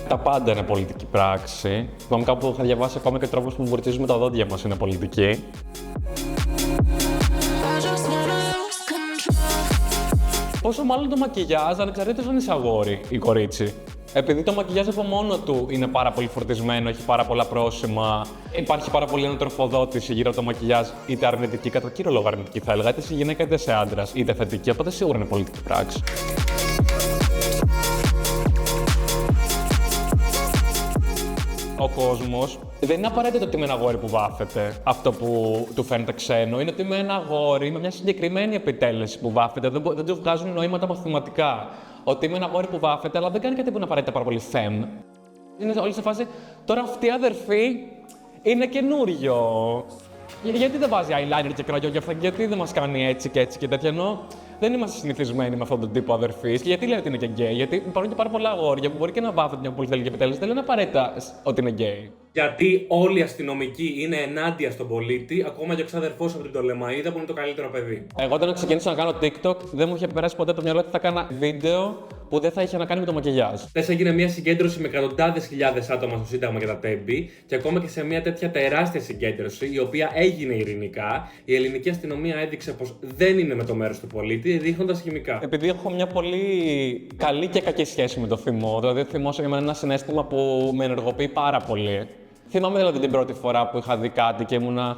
Τα πάντα είναι πολιτική πράξη. Θυμάμαι κάπου είχα διαβάσει ακόμα και τρόπος που βουρτσίζουμε τα δόντια μας είναι πολιτική. Πόσο μάλλον το μακιγιάζ, ανεξαρτήτως αν είσαι αγόρι ή κορίτσι. Επειδή το μακιγιάζ από μόνο του είναι πάρα πολύ φορτισμένο, έχει πάρα πολλά πρόσημα, υπάρχει πάρα πολύ ανατροφοδότηση γύρω από το μακιγιάζ, είτε αρνητική, κατά κύριο λόγο αρνητική θα έλεγα, είτε σε γυναίκα είτε σε άντρα, είτε θετική, οπότε σίγουρα είναι πολιτική πράξη. Ο κόσμος δεν είναι απαραίτητο ότι είμαι ένα αγόρι που βάφεται. Αυτό που του φαίνεται ξένο είναι ότι είμαι ένα αγόρι με μια συγκεκριμένη επιτέλεση που βάφεται. Δεν του βγάζουν νοήματα μαθηματικά. Ότι είμαι ένα αγόρι που βάφεται, αλλά δεν κάνει κάτι που είναι απαραίτητα πάρα πολύ femme. Είναι όλοι σε φάση. Τώρα αυτή η αδερφή είναι καινούριο. Γιατί δεν βάζει eyeliner και κραγιό και αυτά, γιατί δεν μας κάνει έτσι και έτσι και τέτοια, ενώ δεν είμαστε συνηθισμένοι με αυτόν τον τύπο αδερφής. Και γιατί λέω ότι είναι και γκέι, γιατί υπάρχουν και πάρα πολλά αγόρια που μπορεί και να βάφονται μια πολυτελική επιτέλεση, δεν λένε απαραίτητα ότι είναι γκέι. Γιατί όλοι οι αστυνομικοί είναι ενάντια στον πολίτη, ακόμα και ο ξαδερφός από την Πτολεμαΐδα που είναι το καλύτερο παιδί. Εγώ όταν ξεκίνησα να κάνω TikTok, δεν μου είχε περάσει ποτέ το μυαλό ότι θα κάνα βίντεο που δεν θα είχε να κάνει με το μακιγιάζ. Χθες έγινε μια συγκέντρωση με εκατοντάδες χιλιάδες άτομα στο Σύνταγμα και τα Τέμπη, και ακόμα και σε μια τέτοια τεράστια συγκέντρωση, η οποία έγινε ειρηνικά, η ελληνική αστυνομία έδειξε πως δεν είναι με το μέρος του πολίτη, ρίχνοντας χημικά. Επειδή έχω μια πολύ καλή και κακή σχέση με το θυμό, δηλαδή ο θυμός για μένα είναι ένα συναίσθημα που με ενεργοποιεί πάρα πολύ. Θυμάμαι δηλαδή την πρώτη φορά που είχα δει κάτι και ήμουνα.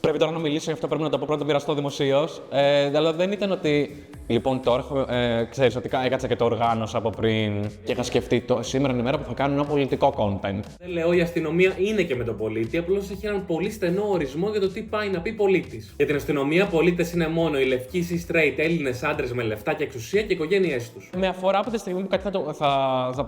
Πρέπει τώρα να μιλήσω γι' αυτό, πρέπει να το πω πρώτα, το μοιραστώ δημοσίως. Δηλαδή δεν ήταν ότι. Λοιπόν, τώρα ξέρεις ότι έκατσα και το οργάνωσα από πριν και είχα σκεφτεί σήμερα είναι η μέρα που θα κάνω ένα πολιτικό content. Δεν λέω, η αστυνομία είναι και με τον πολίτη, απλώς έχει έναν πολύ στενό ορισμό για το τι πάει να πει πολίτης. Για την αστυνομία, πολίτες είναι μόνο οι λευκοί ή straight Έλληνες άντρες με λεφτά και εξουσία και οι οικογένειές τους. Με αφορά από τη στιγμή που κάτι θα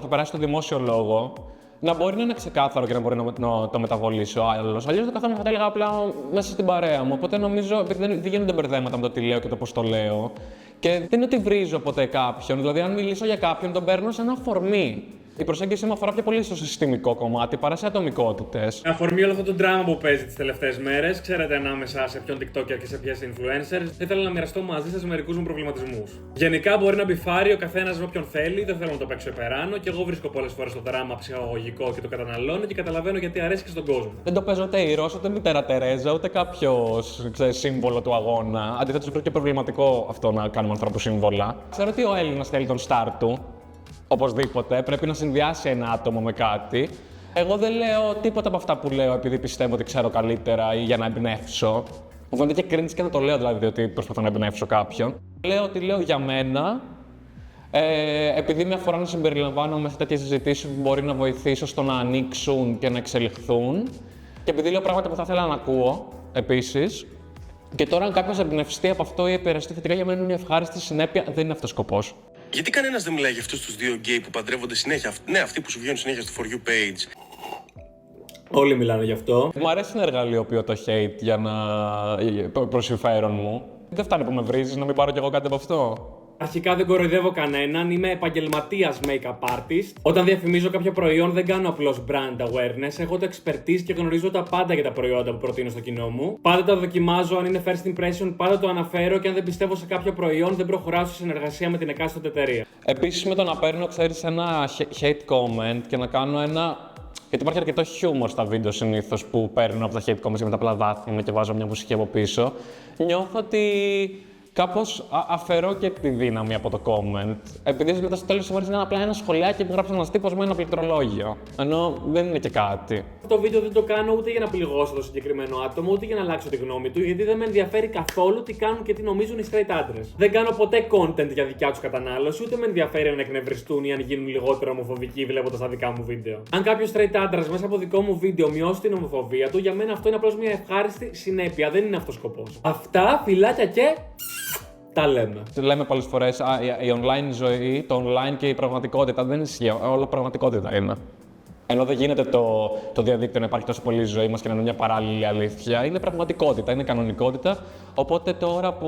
περάσει στο δημόσιο λόγο. Να μπορεί να είναι ξεκάθαρο και να μπορεί να το μεταβολήσει ο άλλος. Αλλιώς το καθένα θα τα έλεγα απλά μέσα στην παρέα μου. Οπότε νομίζω επειδή δεν γίνονται μπερδέματα με το τι λέω και το πώς το λέω. Και δεν είναι ότι βρίζω ποτέ κάποιον. Δηλαδή, αν μιλήσω για κάποιον, τον παίρνω σαν αφορμή. Η προσέγγιση μου αφορά πιο πολύ στο συστημικό κομμάτι παρά σε ατομικότητες. Με αφορμή όλο αυτό το drama που παίζει τις τελευταίες μέρες, ξέρετε ανάμεσα σε ποιον TikToker και σε ποιες influencers, θα ήθελα να μοιραστώ μαζί σας μερικούς μου προβληματισμούς. Γενικά μπορεί να μπιφάρει ο καθένας με όποιον θέλει, δεν θέλω να το παίξω υπεράνω και εγώ βρίσκω πολλές φορές το δράμα ψυχαγωγικό και το καταναλώνω και καταλαβαίνω γιατί αρέσει και στον κόσμο. Δεν το παίζω ούτε ήρωας, ούτε μητέρα Τερέζα, ούτε κάποιο σύμβολο του αγώνα. Αντιθέτως, βρίσκω και προβληματικό αυτό να κάνουμε ανθρώπου σύμβολα. Ξέρω ότι ο Έλληνας θέλει τον στάρ του. Οπωσδήποτε, πρέπει να συνδυάσει ένα άτομο με κάτι. Εγώ δεν λέω τίποτα από αυτά που λέω επειδή πιστεύω ότι ξέρω καλύτερα ή για να εμπνεύσω. Μου φαίνεται και cringe και να το λέω δηλαδή ότι προσπαθώ να εμπνεύσω κάποιον. Λέω ότι λέω για μένα, επειδή με αφορά να συμπεριλαμβάνομαι σε τέτοιες συζητήσεις που μπορεί να βοηθήσω στο να ανοίξουν και να εξελιχθούν. Και επειδή λέω πράγματα που θα ήθελα να ακούω επίσης. Και τώρα, αν κάποιος εμπνευστεί από αυτό ή επηρεαστεί θετικά, για μένα είναι μια ευχάριστη συνέπεια, δεν είναι αυτός ο σκοπός. Γιατί κανένας δεν μιλάει για αυτούς τους δύο γκέι που παντρεύονται συνέχεια, ναι, αυτοί που σου βγαίνουν συνέχεια στο For You page. Όλοι μιλάνε γι' αυτό. Μου αρέσει να εργαλειοποιώ το hate για να. Προς συμφέρον μου. Δεν φτάνει που με βρίζεις να μην πάρω κι εγώ κάτι από αυτό. Αρχικά δεν κοροϊδεύω κανέναν, είμαι επαγγελματίας make-up artist. Όταν διαφημίζω κάποιο προϊόν δεν κάνω απλώς brand awareness, έχω το expertise και γνωρίζω τα πάντα για τα προϊόντα που προτείνω στο κοινό μου. Πάντα τα δοκιμάζω, αν είναι first impression, πάντα το αναφέρω και αν δεν πιστεύω σε κάποιο προϊόν δεν προχωράω σε συνεργασία με την εκάστοτε εταιρεία. Επίσης με το να παίρνω, ξέρεις, ένα hate comment και να κάνω ένα. Γιατί υπάρχει αρκετό χιούμορ στα βίντεο συνήθως που παίρνω από τα hate comments και μετά απλά δάθομαι και βάζω μια μουσική από πίσω. Νιώθω ότι κάπως αφαιρώ και τη δύναμη από το comment. Επειδή μετά στο τέλος της ημέρας είναι απλά ένα σχολιάκι που γράψε ένας τύπος με ένα πληκτρολόγιο. Ενώ δεν είναι και κάτι. Το βίντεο δεν το κάνω ούτε για να πληγώσω το συγκεκριμένο άτομο, ούτε για να αλλάξω τη γνώμη του, γιατί δεν με ενδιαφέρει καθόλου τι κάνουν και τι νομίζουν οι straight άντρες. Δεν κάνω ποτέ content για δικιά τους κατανάλωση, ούτε με ενδιαφέρει αν εκνευριστούν ή αν γίνουν λιγότερο ομοφοβικοί βλέποντας τα δικά μου βίντεο. Αν κάποιος straight άντρας μέσα από δικό μου βίντεο μειώσει την ομοφοβία του, για μένα αυτό είναι απλώς μια ευχάριστη συνέπεια, δεν είναι αυτός ο σκοπός. Αυτά, φιλάκια και. Τα λέμε. Λέμε πολλές φορές, η online ζωή, το online και η πραγματικότητα δεν ισχύει. Όλο πραγματικότητα είναι. Ενώ δεν γίνεται το διαδίκτυο να υπάρχει τόσο πολύ ζωή μας και να είναι μια παράλληλη αλήθεια, είναι πραγματικότητα, είναι κανονικότητα. Οπότε τώρα που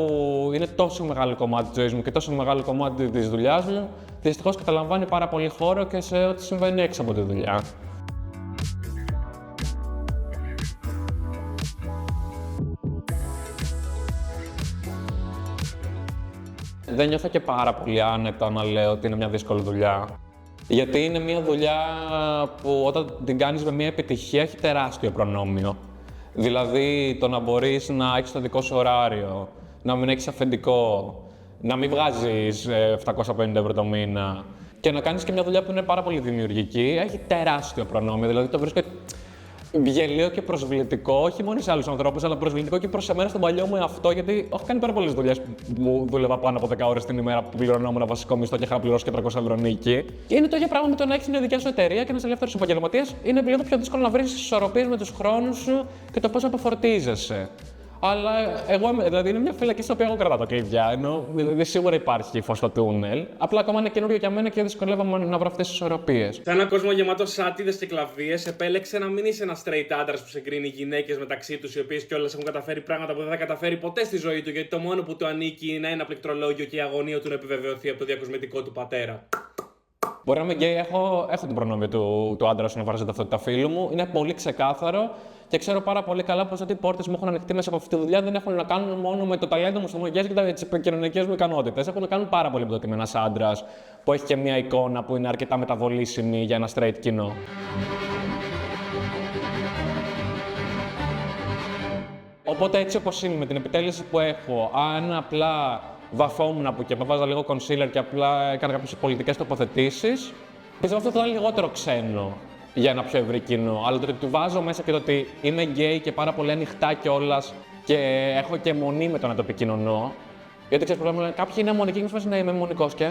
είναι τόσο μεγάλο κομμάτι της ζωής μου και τόσο μεγάλο κομμάτι της δουλειάς μου, δυστυχώς καταλαμβάνει πάρα πολύ χώρο και σε ό,τι συμβαίνει έξω από τη δουλειά. Δεν νιώθω και πάρα πολύ άνετα να λέω ότι είναι μια δύσκολη δουλειά. Γιατί είναι μια δουλειά που όταν την κάνεις με μια επιτυχία έχει τεράστιο προνόμιο. Δηλαδή το να μπορείς να έχεις το δικό σου ωράριο, να μην έχεις αφεντικό, να μην βγάζεις 750 € το μήνα και να κάνεις και μια δουλειά που είναι πάρα πολύ δημιουργική, έχει τεράστιο προνόμιο. Δηλαδή το βρίσκω γελίο και προσβλητικό, όχι μόνο σε άλλους ανθρώπους, αλλά προσβλητικό και προς εμένα στον παλιό μου εαυτό, γιατί έχω κάνει πάρα πολλές δουλειές που δούλευα πάνω από 10 ώρες την ημέρα που πληρωνόμουν βασικό μισθό και είχα να πληρώσω και 300 € νίκη. Και είναι το ίδιο πράγμα με το να έχεις μια δικιά σου εταιρεία και να είσαι ελεύθερος επαγγελματίας. Είναι λίγο πιο δύσκολο να βρεις ισορροπίες με τους χρόνους σου και το πώς αποφορτίζεσαι. Αλλά εγώ, δηλαδή, είναι μια φυλακή στην οποία εγώ κρατάω τα κλειδιά. Ενώ δηλαδή, σίγουρα υπάρχει φως στο τούνελ. Απλά ακόμα είναι καινούριο για μένα και δυσκολεύομαι να βρω αυτές τις ισορροπίες. Σε έναν κόσμο γεμάτο σάτιδες και κλαβίες, επέλεξε να μην είσαι ένας straight άντρας που συγκρίνει γυναίκες μεταξύ τους, οι οποίες κιόλας έχουν καταφέρει πράγματα που δεν θα καταφέρει ποτέ στη ζωή του, γιατί το μόνο που του ανήκει είναι ένα πληκτρολόγιο και η αγωνία του να επιβεβαιωθεί από το διακοσμητικό του πατέρα. Μπορεί να είμαι γκέι, έχω την προνόμιο του άντρα όσον αφορά την ταυτότητα φίλου μου. Είναι πολύ ξεκάθαρο και ξέρω πάρα πολύ καλά πως ότι οι πόρτες μου έχουν ανοιχτεί μέσα από αυτή τη δουλειά δεν έχουν να κάνουν μόνο με το ταλέντο μου, στομολογίες και τις επικοινωνικές μου ικανότητες. Έχουν να κάνουν πάρα πολύ με το ότι είμαι ένας άντρας που έχει και μια εικόνα που είναι αρκετά μεταβολήσιμη για ένα straight κοινό. Οπότε έτσι όπως είμαι, με την επιτέλεση που έχω, αν απλά βαφόμουν από εκεί, βάζα λίγο concealer και απλά έκανα κάποιες πολιτικές τοποθετήσεις, πιστεύω αυτό θα ήταν λιγότερο ξένο για ένα πιο ευρύ κοινό. Αλλά το ότι του βάζω μέσα και το ότι είμαι γκέι και πάρα πολύ ανοιχτά κιόλας και έχω και μονή με το να το επικοινωνώ. Γιατί ξέρεις, πολλοί μου λένε κάποιοι είναι αιμονικοί και μου λένε ναι, είμαι αιμονικός και.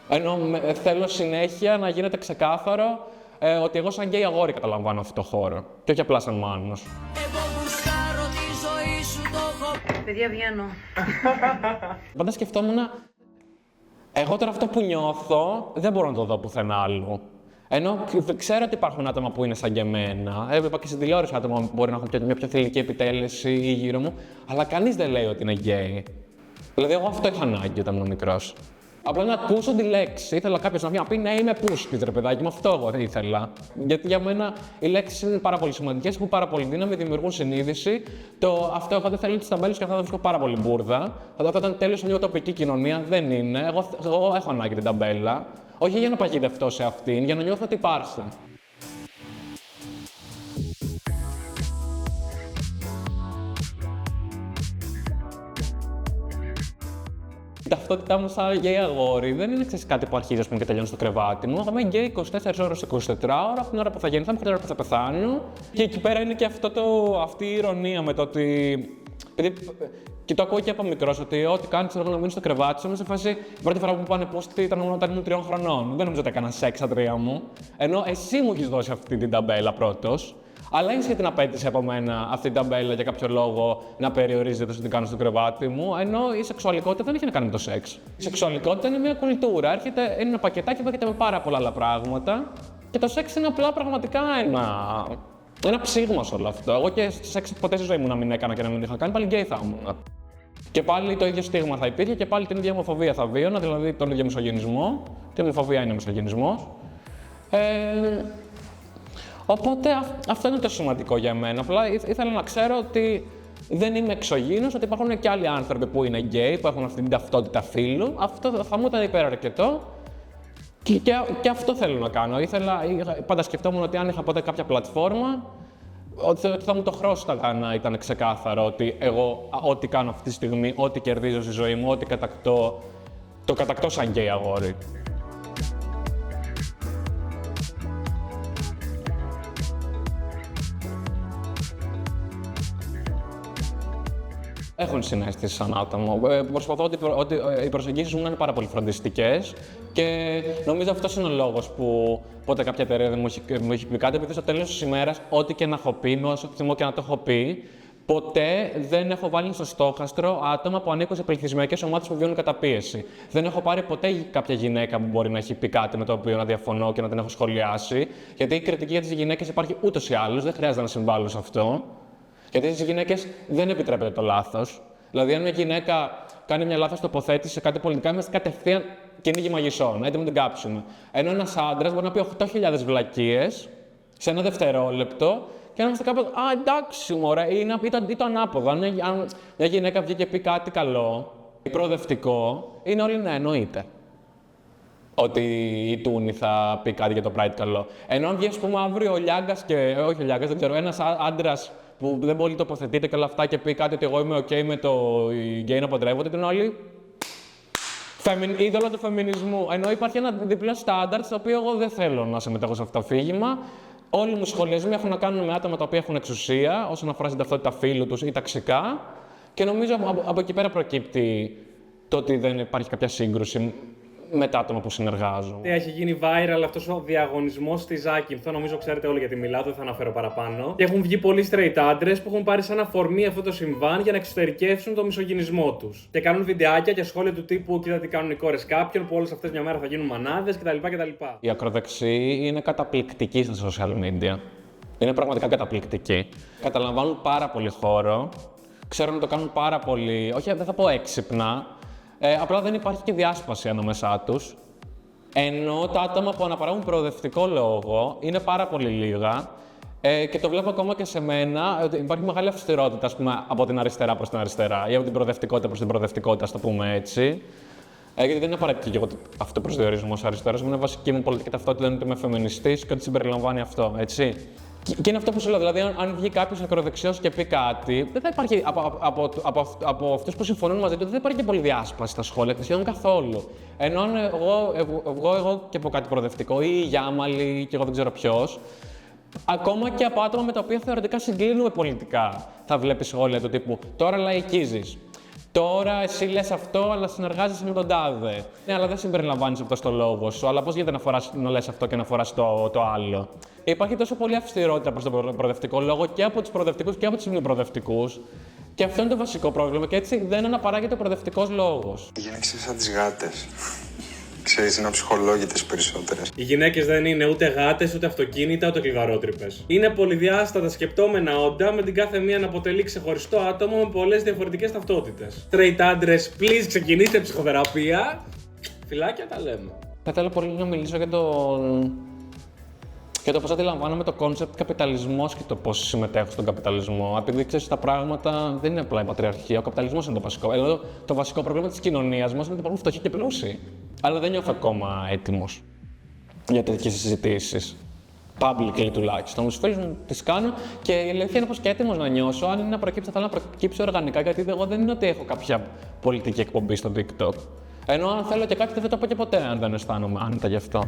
Ενώ θέλω συνέχεια να γίνεται ξεκάθαρο ότι εγώ σαν γκέι αγόρι καταλαμβάνω αυτό το χώρο. Και όχι απλά σαν μάνος. Παιδιά, βγαίνω. Πάντα σκεφτόμουν, εγώ τώρα αυτό που νιώθω δεν μπορώ να το δω πουθενά άλλου. Ενώ ξέρω ότι υπάρχουν άτομα που είναι σαν και εμένα. Έβλεπα και στην τηλεόραση άτομα που μπορεί να έχουν μια πιο θηλυκή επιτέλεση ή γύρω μου, αλλά κανείς δεν λέει ότι είναι γκέι. Δηλαδή, εγώ αυτό είχα ανάγκη όταν ήμουν μικρός. Απλά να ακούσω τη λέξη. Ήθελα κάποιος να βγει να πει ναι, είμαι πούσκης, ρε παιδάκι μου, αυτό εγώ ήθελα. Γιατί για μένα οι λέξεις είναι πάρα πολύ σημαντικές, έχουν πάρα πολύ δύναμη, δημιουργούν συνείδηση. Αυτό εγώ δεν θέλω τις ταμπέλες και αυτά τα βρίσκω πάρα πολύ μπουρδα. Αυτό ήταν τέλος μια τοπική κοινωνία, δεν είναι. Εγώ έχω ανάγκη την ταμπέλα. Όχι για να παγιδευτώ σε αυτήν, για να νιώθω ότι υπάρχουν. Η ταυτότητά μου σαν γκέι αγόρι δεν είναι κάτι που αρχίζει και τελειώνει στο κρεβάτι μου. Είμαι γκέι 24 ώρες, 24 ώρα, από την ώρα που θα γεννηθώ μέχρι την ώρα που θα πεθάνω. Και εκεί πέρα είναι και αυτή η ηρωνία με το ότι. Και το ακούω και από μικρός ότι ό,τι κάνει θέλω να μείνει στο κρεβάτι σου. Είμαι σε φάση η πρώτη φορά που μου πάνε πούστη ήταν όταν ήμουν 3 χρονών. Δεν νομίζω ότι έκανα σεξ στα 3 μου. Ενώ εσύ μου έχει δώσει αυτή την ταμπέλα πρώτος. Αλλά έχεις και την απέτηση από μένα αυτή την ταμπέλα για κάποιο λόγο να περιορίζεται στο τι κάνω στο κρεβάτι μου. Ενώ η σεξουαλικότητα δεν έχει να κάνει με το σεξ. Η σεξουαλικότητα είναι μια κουλτούρα. Έρχεται, είναι ένα πακετάκι που έρχεται με πάρα πολλά άλλα πράγματα. Και το σεξ είναι απλά πραγματικά ένα ψήγμα σε όλο αυτό. Εγώ και σεξ ποτέ στη ζωή μου να μην έκανα και να μην είχα κάνει, πάλι γκέι θα ήμουν. Και πάλι το ίδιο στίγμα θα υπήρχε και πάλι την ίδια ομοφοβία θα βίωνα, δηλαδή τον ίδιο μισογενισμό. Και η ομοφοβία είναι μισογενισμός. Οπότε αυτό είναι το σημαντικό για μένα. Απλά ήθελα να ξέρω ότι δεν είμαι εξωγήινος, ότι υπάρχουν και άλλοι άνθρωποι που είναι γκέι, που έχουν αυτή την ταυτότητα φύλου. Αυτό θα μου ήταν υπεραρκετό. Και αυτό θέλω να κάνω. Πάντα σκεφτόμουν ότι αν είχα ποτέ κάποια πλατφόρμα, ότι θα μου το χρώσταγα να ήταν ξεκάθαρο ότι εγώ ό,τι κάνω αυτή τη στιγμή, ό,τι κερδίζω στη ζωή μου, ό,τι κατακτώ, το κατακτώ σαν γκέι αγόρι. Έχουν συναίσθηση σαν άτομο. Προσπαθώ ότι οι προσεγγίσεις μου είναι πάρα πολύ φροντιστικές και νομίζω αυτός είναι ο λόγος που ποτέ κάποια εταιρεία δεν μου έχει πει κάτι, επειδή στο τέλος της ημέρας, ό,τι και να έχω πει, με όσο θυμώ και να το έχω πει, ποτέ δεν έχω βάλει στο στόχαστρο άτομα που ανήκουν σε πληθυσμιακές ομάδες που βιώνουν καταπίεση. Δεν έχω πάρει ποτέ κάποια γυναίκα που μπορεί να έχει πει κάτι με το οποίο να διαφωνώ και να την έχω σχολιάσει, γιατί η κριτική για τις γυναίκες υπάρχει ούτως ή άλλως, δεν χρειάζεται να συμβάλλω σε αυτό. Γιατί στις γυναίκες δεν επιτρέπεται το λάθος. Δηλαδή, αν μια γυναίκα κάνει μια λάθος τοποθέτηση σε κάτι πολιτικά, είμαστε κατευθείαν κυνήγι μαγισσών, έτοιμοι να την κάψουμε. Ενώ ένας άντρας μπορεί να πει 8.000 βλακίες σε ένα δευτερόλεπτο και να είμαστε κάπως εντάξει, μωρέ, ή το ανάποδο. Αν μια γυναίκα βγει και πει κάτι καλό, Προοδευτικό είναι όλοι να εννοείται ότι η Τούνη θα πει κάτι για το Pride καλό. Ενώ αν βγει, ας πούμε, αύριο ο Λιάγκας και. Όχι ο Λιάγκας, δεν ξέρω, ένας άντρας που δεν πολύ τοποθετείται και όλα αυτά και πει κάτι ότι εγώ είμαι OK με το γκέι να παντρεύονται, την όλοι. Είδωλο του φεμινισμού. Ενώ υπάρχει ένα διπλό στάνταρ, στο οποίο εγώ δεν θέλω να συμμετέχω σε αυτό το αφήγημα. Όλοι μου οι σχολιασμοί έχουν να κάνουν με άτομα τα οποία έχουν εξουσία όσον αφορά στην ταυτότητα φύλου τους ή ταξικά. Και νομίζω από εκεί πέρα προκύπτει το ότι δεν υπάρχει κάποια σύγκρουση με τα άτομα που συνεργάζονται. Έχει γίνει viral αυτός ο διαγωνισμός στη Ζάκυνθο. Νομίζω ξέρετε όλοι γιατί μιλάω, δεν θα αναφέρω παραπάνω. Και έχουν βγει πολλοί straight άντρες που έχουν πάρει σαν αφορμή αυτό το συμβάν για να εξωτερικεύσουν το μισογυνισμό τους. Και κάνουν βιντεάκια και σχόλια του τύπου: κοίτα τι κάνουν οι κόρες κάποιων, που όλες αυτές μια μέρα θα γίνουν μανάδες κτλ. Η ακροδεξή είναι καταπληκτική στα social media. Είναι πραγματικά καταπληκτική. Καταλαμβάνουν πάρα πολύ χώρο. Ξέρουν να το κάνουν πάρα πολύ. Όχι, δεν θα πω έξυπνα. Απλά δεν υπάρχει και διάσπαση ανάμεσά τους. Ενώ τα άτομα που αναπαράγουν προοδευτικό λόγο είναι πάρα πολύ λίγα. Και το βλέπω ακόμα και σε μένα ότι υπάρχει μεγάλη αυστηρότητα, ας πούμε, από την αριστερά προς την αριστερά ή από την προοδευτικότητα προς την προοδευτικότητα, ας το πούμε έτσι. Γιατί δεν είναι απαραίτητο και εγώ αυτό προσδιορισμός αριστερός. Είναι βασική μου πολιτική ταυτότητα, είναι ότι είμαι φεμινιστής και ότι συμπεριλαμβάνει αυτό, έτσι. Και είναι αυτό που σου λέω, δηλαδή, αν βγει κάποιος ακροδεξιός και πει κάτι, δεν θα υπάρχει από αυτούς που συμφωνούν μαζί του, δεν θα υπάρχει και πολύ διάσπαση στα σχόλια, σχεδόν καθόλου. Ενώ αν εγώ και πω κάτι προοδευτικό, ή η Γιάμαλη, και εγώ δεν ξέρω ποιος, ακόμα και από άτομα με τα οποία θεωρητικά συγκλίνουμε πολιτικά, θα βλέπει σχόλια του τύπου «Τώρα λαϊκίζεις». Τώρα εσύ λες αυτό, αλλά συνεργάζεσαι με τον τάδε. Ναι, αλλά δεν συμπεριλαμβάνεις αυτό στο λόγο σου. Αλλά πώς γίνεται να λες αυτό και να φοράς το άλλο. Υπάρχει τόσο πολύ αυστηρότητα προς τον προοδευτικό λόγο και από τους προοδευτικούς και από τους μη προοδευτικούς. Και αυτό είναι το βασικό πρόβλημα. Και έτσι δεν αναπαράγεται ο προοδευτικός λόγος. Οι γυναίκες είναι σαν τις γάτες. Ξέρεις, είναι αψυχολόγητες περισσότερες. Οι γυναίκες δεν είναι ούτε γάτες, ούτε αυτοκίνητα, ούτε κλειδαρότρυπες. Είναι πολυδιάστατα σκεπτόμενα όντα, με την κάθε μία να αποτελεί ξεχωριστό άτομο με πολλές διαφορετικές ταυτότητες. Straight άντρες, please ξεκινήστε ψυχοθεραπεία. Φιλάκια, τα λέμε. Θα ήθελα πολύ να μιλήσω για το πώς αντιλαμβάνομαι το κόνσεπτ καπιταλισμός και το πώς συμμετέχω στον καπιταλισμό. Επειδή ξέρεις, τα πράγματα δεν είναι απλά η πατριαρχία, ο καπιταλισμός είναι το βασικό. Δηλαδή, το βασικό πρόβλημα της κοινωνίας μας είναι ότι υπάρχουν φτωχοί και πλούσιοι. Αλλά δεν νιώθω ακόμα έτοιμος για τέτοιες συζητήσεις. Publicly τουλάχιστον. Με τους φίλους μου τις κάνω και η αλήθεια είναι πως και έτοιμος να νιώσω. Αν είναι να προκύψει, θα θέλω να προκύψει οργανικά, γιατί εγώ δεν είναι ότι έχω κάποια πολιτική εκπομπή στο TikTok. Ενώ αν θέλω και κάτι, δεν θα το πω και ποτέ αν δεν αισθάνομαι άνετα γι' αυτό.